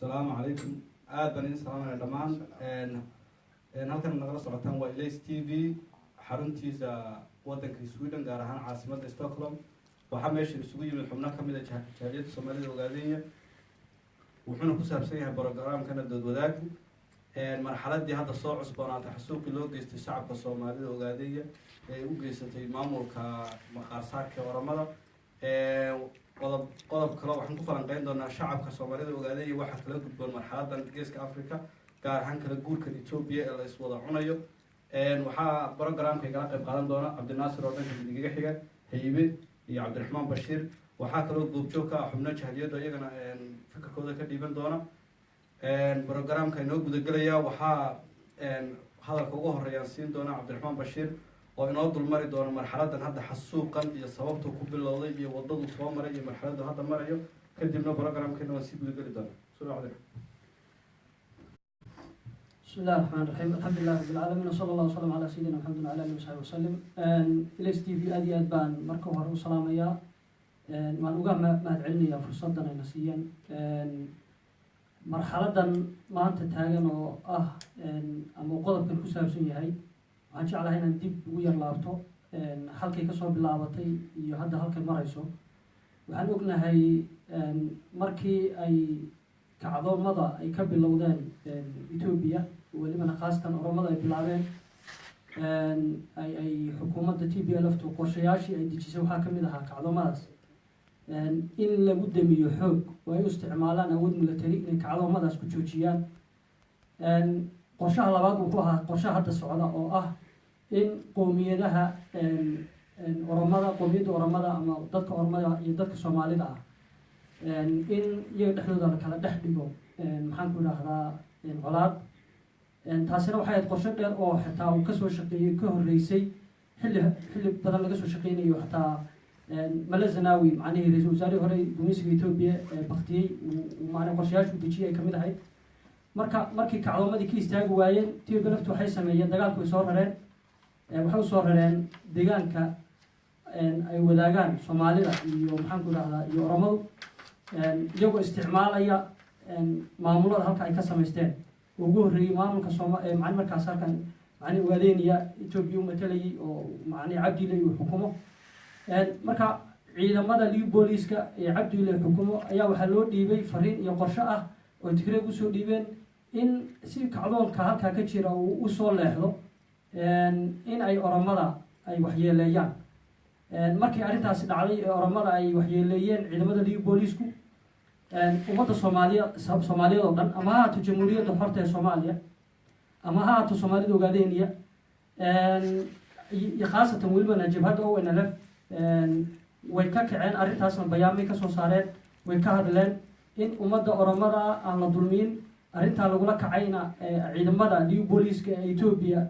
السلام عليكم. بنين السلام على دمان. halkan nagala socotaan waa Ilays TV xaruntiisa wadanka Sweden gaar ahaan caasimadda Stockholm. Waxaa meesha isugu yimid xubno ka mid ah jaaliyadda Soomaalida Ogaadenya. wuxuuna ku saabsan yahay barnaamijkan dood wadaag marxaladii hadda soo cusboonaatay xasuuqii loo geystay shacabka Soomaalida Ogaadenya ee u geysatay maamulka maqaarsaarka Oromada. qodob kale waxaan ku falanqeyn doonaa shacabka Soomaalida Ogaadenya waxa kala gudboon marxaladan geeska Afrika gaar ahaan kala guurka Ethiopia ee la iswada cunayo. waxaa barnaamijka kala qayb qaadan doona Cabdinaasir oo dhanka digiga xiga Haybe iyo Cabdiraxmaan Bashiir. waxaa kaloo duubjoog ka ah xubno jaaliyadda iyagana fikirkooda ka dhiiban doona. barnaamijka inoo gudagalaya waxaa hadalka ugu horeeya siin doona Cabdiraxmaan Bashiir oo inoo dulmari doona marxaladan hadda xasuuqan iyo sababta ku bilowday iyo wadadu soo maray iyo marxaladda hadda marayo kadibna barnaamijkeena waan sii gudagali doona. Soo dhawaada. بسم الله الرحمن الرحيم الحمد لله رب العالمين وصلى الله وسلم على سيدنا محمد وعلى اله وصحبه وسلم. إليس تي في ادي ادبان marka hore u salaamaya waan uga mahadcelinayaa fursadan ay nasiiyeen marxaladan maanta taagan oo ah ama qodobkan ku saabsan yahay waxaan jeclahay inaan dib ugu yar laabto halkay ka soo bilaabatay iyo hadda halkay marayso. waxaan ognahay markii ay kacdoomada ay ka bilowdeen Ethiopia walibana khaasatan Oromada ay bilaabeen ay xukuumadda TPLF to qorshayaashii ay dejisay waxaa ka mid ahaa kacdoomadaas in lagu damiyo xoog oo ay u isticmaalaan awood military inay kacdoomadaas ku joojiyaan. qorshaha labaad wuxuu ahaa qorshaha hadda socda oo ah in qowmiyadaha qowmiyadda Oromada ama dadka Oromada iyo dadka Soomaalida ah in iyaga dhexdooda la kala dhex dhigo maxaan ku idhaahdaa colaad. taasina waxay ahayd qorshe dheer oo xitaa uu kasoo shaqeeyey ka horreysay xilli badan laga soo shaqeynayo xitaa Male Zenawi macnihii ra-iisul wasaarihii hore gumeysiga Ethiopia baktiyey macnaa qorshayaashu dejiyay ay ka mid ahayd. markii kacdoomadii ka istaagi waayeen TPLF waxay sameeyeen dagaalku ay soo rareen waxay u soo rareen deegaanka ay wadaagaan Soomaalida iyo maxaan ku idhaahdaa iyo Oromadu iyagoo isticmaalaya maamulada halka ay ka samaysteen ugu horreeyay maamulka macni markaas halkan macni Ogaadenya Ethiopia u matalayay oo macni Cabdile uu xukumo. marka ciidamada liu booliska ee Cabdile xukumo ayaa waxaa loo dhiibay fariin iyo qorshe ah oo Tigray u soo dhiibeen in si kacdoonka halka ka jira uu u soo leexdo in ay Oromada ay waxyeeleeyaan. markii arrintaasi dhacday ee Oromada ay waxyeeleeyeen ciidamada liu boolisku ummadda Soomaaliyeed oo dhan ama ha ahaato jamhuuriyadda xorta ee Soomaaliya ama ha ahaato Soomaalida Ogaadenya iyo khaasatan welibana jabhadda ONLF way ka kaceen arrintaasna bayaamay ka soo saareen way ka hadleen in ummadda Oromada aan la dulmiin arrintaa lagula kacayna ciidamada liu booliska ee Ethiopia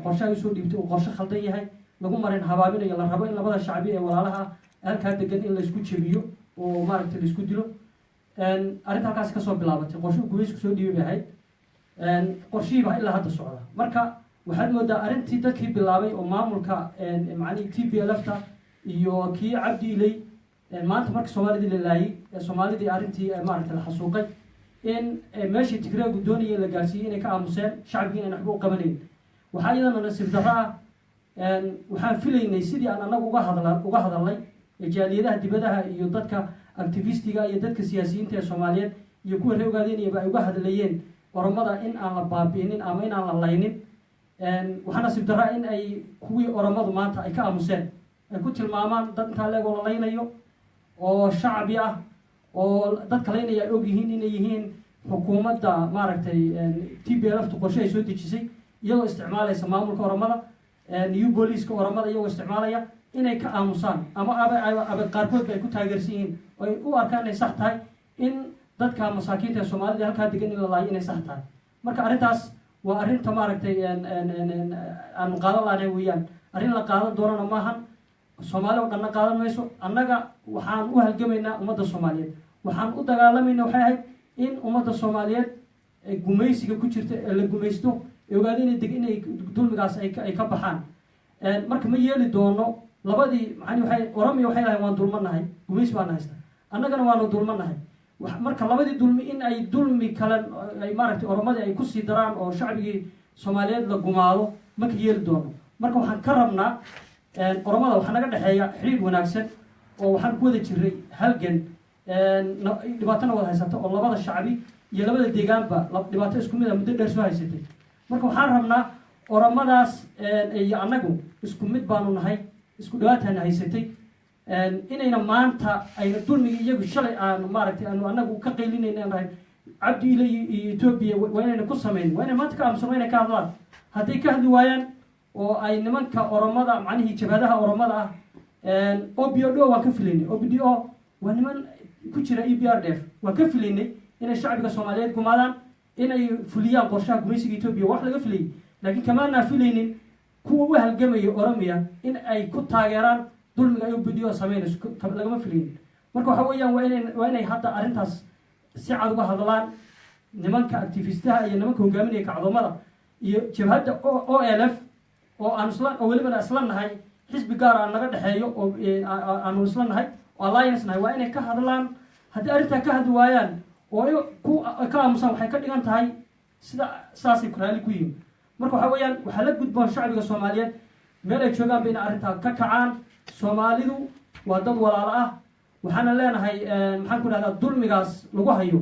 qorshaha usoo dhiibtay uu qorshe khaldan yahay lagu marin habaabinayo la rabo in labada shacbi ee walaalaha halkaa degan in la isku jebiyo oo maaragtay la isku dilo. arrinta halkaas ka soo bilaabatay qorshe gumeysku soo dhiibay ahayd qorshihiiba ilaa hadda socda. marka waxaad moodaa arrintii dadkii bilaabay oo maamulka macnihii TPLF-ta iyo kii Cabdiley maanta markii Soomaalidii la laayay Soomaalidii arrintii maaragtay la xasuuqay in meeshii Tigraygu doonayay la gaarsiiyey inay ka aamuseen shacabkii inay waxba u qabanayn. waxaa iyadana nasiib darro ah waxaan filaynay sidii aan anagu uga hadalnay jaaliyadaha dibadaha iyo dadka activistiga iyo dadka siyaasiyiinta ee Soomaaliyeed iyo kuwa reer Ogaadenya ay uga hadlayeen Oromada in aan la baabi'inin ama in aan la laynin. waxaa nasiib darro in ay kuwii Oromadu maanta ay ka aamuseen ay ku tilmaamaan dad intaa leegoo la laynayo oo shacbi ah oo dadka laynaya ay og yihiin inay yihiin xukuumadda maaragtay TPLF qorshe ay soo dejisay iyagoo isticmaalaysa maamulka Oromada liu booliska Oromada iyagoo isticmaalaya inay ka aamusaan ama abad qaarkoodba ay ku taageersan yihiin oo ay u arkaan inay sax tahay in dadka masaakiinta ee Soomaalida halkaa degan in la laayo inay sax tahay. marka arrintaas waa arrinta maaragtay aan qaadan lahayn weeyaan arrin la qaadan doonana maahan Soomaali oo dhanna qaadan mayso. annaga waxaan u halgamaynaa ummadda Soomaaliyeed waxaan u dagaalamayna waxay ahayd in ummadda Soomaaliyeed gumeysiga ku jirta ee la gumeysto Ogaadenya inay dulmigaas ay ka baxaan. marka ma yeeli doono labadii macni waxay Oromia waxay lahayn waan dulmanahay gumeys baan haystaa annagana waanu dulmanahay marka labadii dulmi in ay dulmi kale ay maaragtay oromadii ay kusii daraan oo shacbigii soomaaliyeed la gumaado ma ka yeeli doono marka waxaan ka rabnaa oromada waxaa naga dhexeeya xiriir wanaagsan oo waxaan ku wada jiray halgan dhibaatona wada haysata oo labada shacbi iyo labada deegaanba dhibaato isku mid a muddo dheer soo haysatay marka waxaan rabnaa oromadaas iyo annagu isku mid baanu nahay isku dhibaataana haysatay inayna maanta ayna dulmigii iyagu shalay aanu maaragtay aanu annagu ka qaylinayna nahay cabdi ile iyo etoobiya waa inayna ku samayn waa inay maanta ka aamusan waa inay ka hadlaan hadday ka hadli waayaan oo ay nimanka oromada macnihii jabhadaha oromada ah OBDO waan ka filaynay OBDO waa niman ku jira EPRDF waan ka filaynay inay shacbiga soomaaliyeed gumaadaan inay fuliyaan qorshaha gumaysiga etoobiya wax laga filayay laakiin kamaanaa filaynin kuwa u halgamaya oromiya in ay ku taageeraan dulmiga ay OBDO samaynayso lagama filaynin marka waxa weeyaan waa inay hadda arrintaas si cad uga hadlaan nimanka activistaha iyo nimanka hogaaminaya kacdoomada iyo jabhadda OLF oo aan isla oo welibana isla nahay xisbi gaar aan naga dhexeeyo oo aanu isla nahay oo alliance nahay waa inay ka hadlaan haddii arrintaa ka hadli waayaan oo ka aamusan waxay ka dhigan tahay sida saasay raalli ku yihin marka waxa weeyaan waxaa la gudboon shacbiga soomaaliyeed meel ay joogaan ba inay arrintaa ka kacaan soomaalidu waa dad walaalo ah waxaana leenahay maxaan ku dhahdaa dulmigaas lagu hayo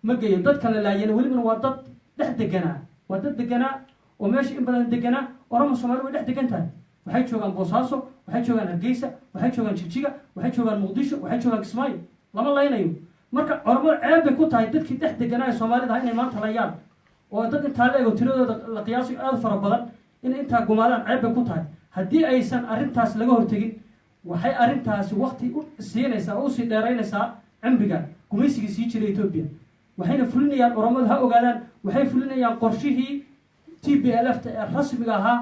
ma geeyo dadka la laayana welibana waa dad dhex deganaa waa dad deganaa oo meesha in badan deganaa oroma soomaali way dhex degan tahay waxay joogaan boosaaso waxay joogaan hargeysa waxay joogaan jigjiga waxay joogaan muqdisho waxay joogaan kismaayo lama laynayo marka oromada ceeb bay ku tahay dadkii dhex deganaa ee soomaalida inay maanta layaan oo dad intaa la ego tiradooda la qiyaaso aada fara badan inay intaa gumaadaan ceeb bay ku tahay haddii aysan arrintaas laga hortegin waxay arrintaasi wakti u siinaysaa oo usii dheeraynaysaa cimriga gumaysigii sii jiray etoobiya waxayna fulinayaan oromadu ha ogaadaan waxay fulinayaan qorshihii TPLF ee rasmiga ahaa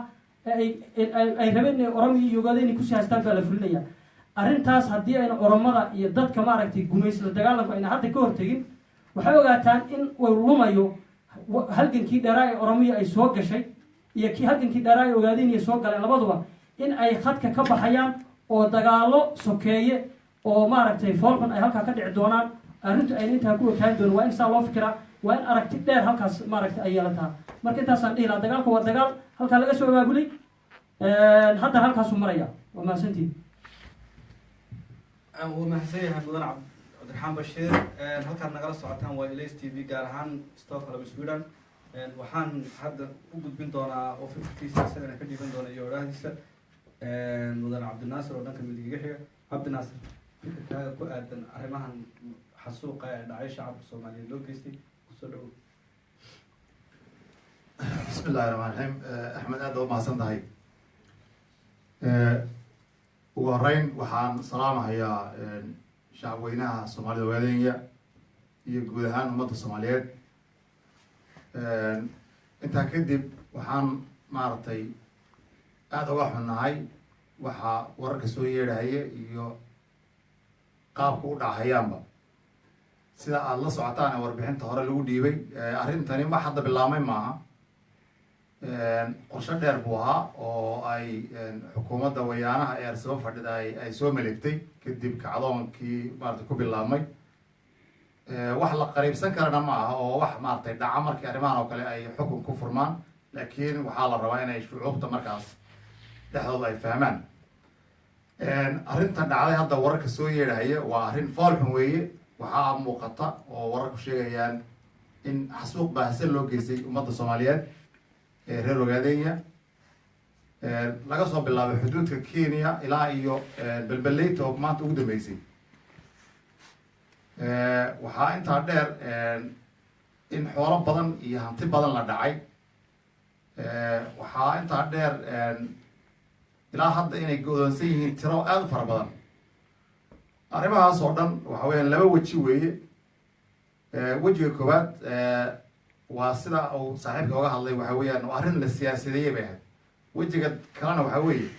ay rabeen inay oromiya iyo ogaada inay kusii haystaan baa la fulinaya arrintaas haddii ayna oromada iyo dadka maaragtay gumaysla dagaalanku ayna hadda ka hortegin waxay ogaataan in uu lumayo halgankii dheeraa ee oromiya ay soo gashay iyo kii halgankii dheeraa ay ogaadeen iyo soo galeen labaduba in ay khadka ka baxayaan oo dagaalo sokeeye oo maaragtay foolxun ay halkaa ka dhici doonaan arrintu ayna intaa ku ogaan doono waa in saa loo fikiraa waa in aragti dheer halkaas maaragtay ay yeelataa marka intaasaan dhihi lahaa dagaalku waa dagaal halkaa laga soo abaabulay haddana halkaasuu maraya waa mahadsantihin wuu mahadsan yahay mudan cabdiraxmaan bashiir halkaad nagala socotaan waa Ilays TV gaar ahaan Stockholm Sweden waxaan hadda u gudbin doonaa oo fikirkiisa isagana ka dhiiban doona iyo oraahdiisa mudan cabdinaasir oo dhanka midiga xiga cabdinaasir fikirkaaga ku aadan arrimahan xasuuqa ee dhacay shacabka soomaaliyeed loo geystay kusoo dhawow بسم الله الرحمن الرحيم أحمد أدو ما صندهي وهرين وحان سلامة هي شعب وينها الصومالية وغادية يقولهان ومدى الصوماليات انت كدب وحان مارتي أدو واحد نهاي وحا ورق سوية هي يو قاب كودا هيامبا سيدا الله سعطانا وربحين تهورا لو ديبي أرين تاني ما حد باللامين معها qorshe dheer buu ahaa oo ay xukuumadda wayaanaha ee arsaba fadhida ay soo maleegtay kadib kacdoonkii maarata ku bilaabmay wax la qariibsan karana ma aha oo wax maaragtay dhaca markii arrimahan oo kale ay xukun ku furmaan laakiin waxaa la rabaa inay shucuubta markaas dhexdooda ay fahmaan arrintan dhacday hadda wararka soo yeedhahaya waa arrin foolxun weeye waxaa muuqata oo wararku sheegayaan in xasuuq baahsan loo geystay ummadda soomaaliyeed reer ogaadenya laga soo bilaabay xuduudka Kenya ilaa iyo balbaleyta oo maanta ugu dambeysay waxaa intaa dheer in xoolo badan iyo hanti badan la dhacay waxaa intaa dheer ilaa hadda inay go'doonsan yihiin tiro aad u fara badan arrimahaas oo dhan waxa weeyaan laba weji weeye wejiga koowaad waa sida uu saaxiibka oga hadlay waxa weeyaan waa arrin la siyaasadeeyay bay ahayd wejiga kalena waxa weeye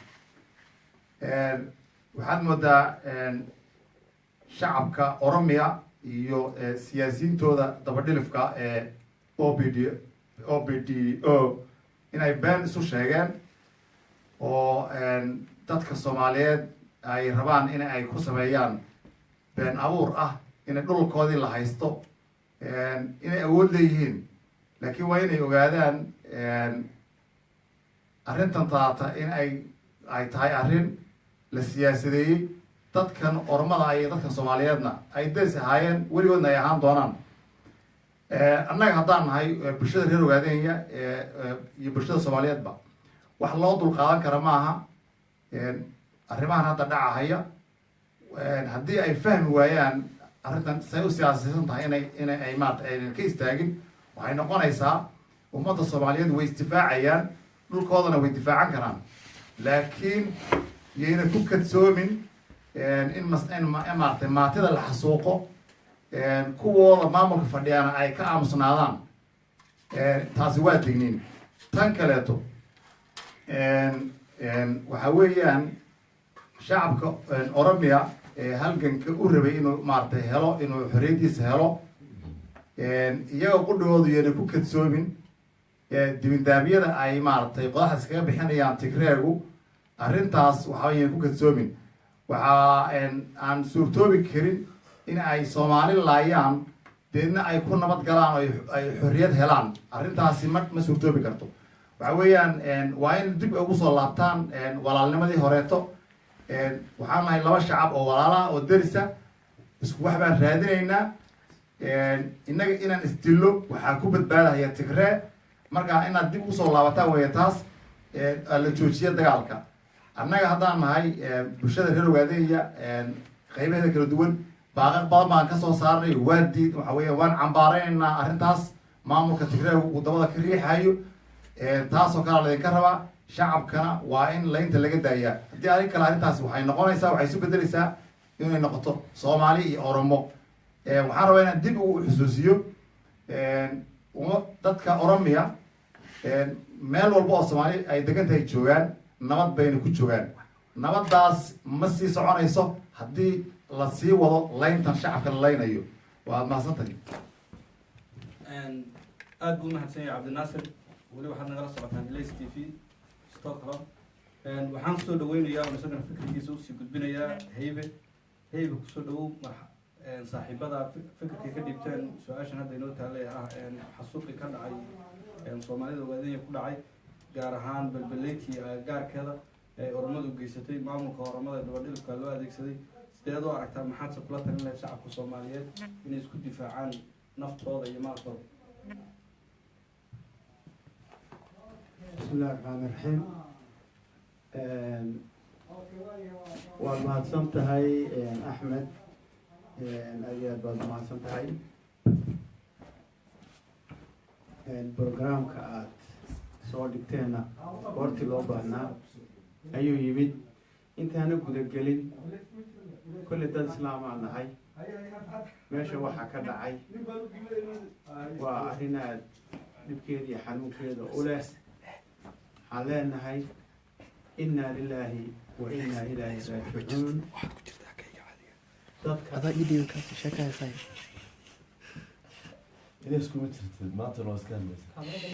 waxaad moodaa shacabka oromiya iyo siyaasiyiintooda dabadhilifka ee OBDO inay been isu sheegeen oo dadka soomaaliyeed ay rabaan in ay ku sameeyaan been abuur ah inay dhulkoodii la haysto inay awood leeyihiin, laakiin waa inay ogaadaan arrintan taata in ay tahay arrin la siyaasadeeyey. dadkan ormada iyo dadkan soomaaliyeedna ay daris ahaayeen, weligoodna ay ahaan doonaan. annaga haddaan nahay bulshada reer Ogaadenya iyo bulshada Soomaaliyeedba wax loo dulqaadan kara maaha arrimahan hadda dhacahaya. haddii ay fahmi waayaan arrintan say u siyaasaysan tahay inay maarata aynan ka istaagin, waxay noqonaysaa ummadda Soomaaliyeed way isdifaacayaan, dhulkoodana way difaacan karaan, laakiin yayna ku kadsoomin in maarata maatida la xasuuqo, kuwooda maamulka fadhiyana ay ka aamusnaadaan. taasi waa digniin. tan kaleeto waxa weeyaan shacabka Oromia halganka u rabay inuu maarata helo, inuu xorriyadiisa helo, iyaga qudhigoodu yana ku kadsoomin dibindaabyada ay maaratay qodaxdas kaga bixinayaan Tigreegu. arrintaas waxa yana ku kadsoomin. waxaa aan suurtoobi karin in ay Soomaali laayaan deedna ay ku nabad galaan oo ay xorriyad helaan. arrintaasi ma suurtoobi karto. waxa weeyaan waa in dib ugu soo laabtaan walaalnimadii horeeto. waxaan nahay laba shacab oo walaalaha oo darisa, isku wax baan raadinaynaa. innaga inaan isdillo waxaa ku badbaadahaya Tigree. marka inaad dib usoo laabataan weeye taas, la joojiya dagaalka. annaga haddaan nahay bulshada reer Ogaadenya qaybaheeda kala duwan, baaqaq badan baan kasoo saarnay. waxa weya waan cambaaraynaynaa arrintaas maamulka Tigreegu uu dabada ka riixayo. taasoo kale laydinka rabaa. shacabkana waa in laynta laga daayaa. haddii arrin kale arrintaas waxay noqonaysaa, waxay isu bedeleysaa inay noqoto Soomaali iyo Oromo. waxaan rabaa inaan dib ugu xusuusiyo dadka Oromia, meel walba oo Soomaali ay degan tahay joogaan, nabad bayna ku joogaan. nabaddaas ma sii soconayso haddii la sii wado layntan shacabka la laynayo. waad mahadsantahay. aad buu mahadsan yahay Cabdinaasir. weli waxaad nagala socotaan Blaze TV Stockholm. waxaan kusoo dhaweynayaa oo isagana fikirkiisa usii gudbinayaa Haybe. kusoo dhawow saaxiibada fikirkay ka dhiibteen su-aashan hadda inoo taale ah xasuuqi ka dhacay Soomaalida Ogaadenya ku dhacay, gaar ahaan Balbaleyti gaarkeeda ee Oromadu geysatay, maamulka Oromada dabadhilka loo adeegsaday. sideed u aragtaa, maxaad se kula talin lahayd shacabka Soomaaliyeed inay isku difaacaan naftooda iyo maalkooda? bismillahi raxmaani raxiim. waad mahadsan tahay Axmed, aad iyo aad baad mahadsan tahay. programka aad soo dhigteenna goortii loo baahnaa ayuu yimid. intaana gudagelin, kolley dad islaamaa nahay, meesha waxaa ka dhacay waa arrin aad dhibkeeda iyo xanuunkeeda u leh. waxaan leenahay inaa lilaahi wa inaa ilaahi raajicuun. dadka